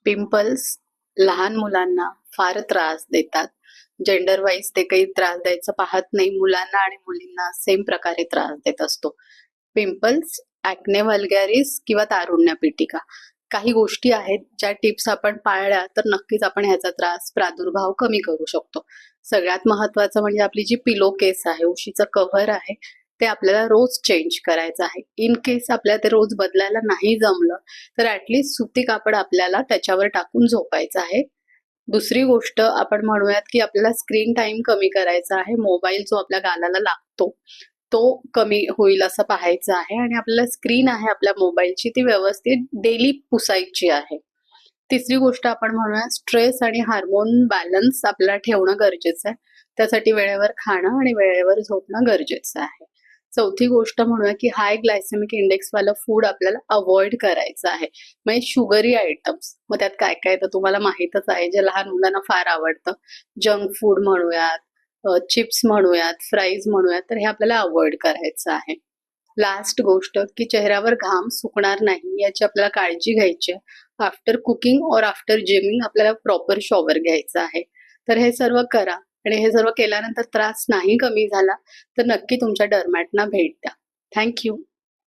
Pimples लहान मुलांना फार त्रास देतात. जेंडर वाईज ते काही त्रास द्यायचं पाहत नाही. मुलांना आणि मुलींना सेम प्रकारे त्रास देत असतो. पिंपल्स, ॲक्ने वल्गॅरिस किंवा तारुण्य पिटिका. काही गोष्टी आहेत ज्या टिप्स आपण पाळल्या तर नक्कीच आपण ह्याचा त्रास, प्रादुर्भाव कमी करू शकतो. सगळ्यात महत्त्वाचं म्हणजे आपली जी पिलो केस आहे, उशीचं कव्हर आहे, ते आपल्याला रोज चेंज करायचं आहे. इन केस आपल्याला ते रोज बदलायला नाही जमलं तर ॲटलीस्ट सुती कापड आपल्याला त्याच्यावर टाकून झोपायचं आहे. दुसरी गोष्ट आपण म्हणूयात की आपल्याला स्क्रीन टाइम कमी करायचा आहे. मोबाईल जो आपल्या गालाला लागतो तो कमी होईल असं पाहायचं आहे आणि आपल्याला स्क्रीन आहे आपल्या मोबाईलची ती व्यवस्थित डेली पुसायची आहे. तिसरी गोष्ट आपण म्हणूया स्ट्रेस आणि हार्मोन बॅलन्स आपल्याला ठेवणं गरजेचं आहे. त्यासाठी वेळेवर खाणं आणि वेळेवर झोपणं गरजेचं आहे. चौथी गोष्ट म्हणूया की हाय ग्लायसेमिक इंडेक्सवालं फूड आपल्याला अवॉइड करायचं आहे. म्हणजे शुगरी आयटम्स, मग त्यात काय काय तर तुम्हाला माहीतच आहे, जे लहान मुलांना फार आवडतं. जंक फूड म्हणूयात, चिप्स म्हणूयात, फ्राईज म्हणूयात, तर हे आपल्याला अवॉइड करायचं आहे. लास्ट गोष्ट की चेहऱ्यावर घाम सुकणार नाही याची आपल्याला काळजी घ्यायची आहे. आफ्टर कुकिंग और आफ्टर जिमिंग आपल्याला प्रॉपर शॉवर घ्यायचा आहे. तर हे सर्व करा आणि हे सर्व केल्यानंतर त्रास नाही कमी झाला तर नक्की तुमच्या डर्मॅटना भेट द्या. थँक्यू.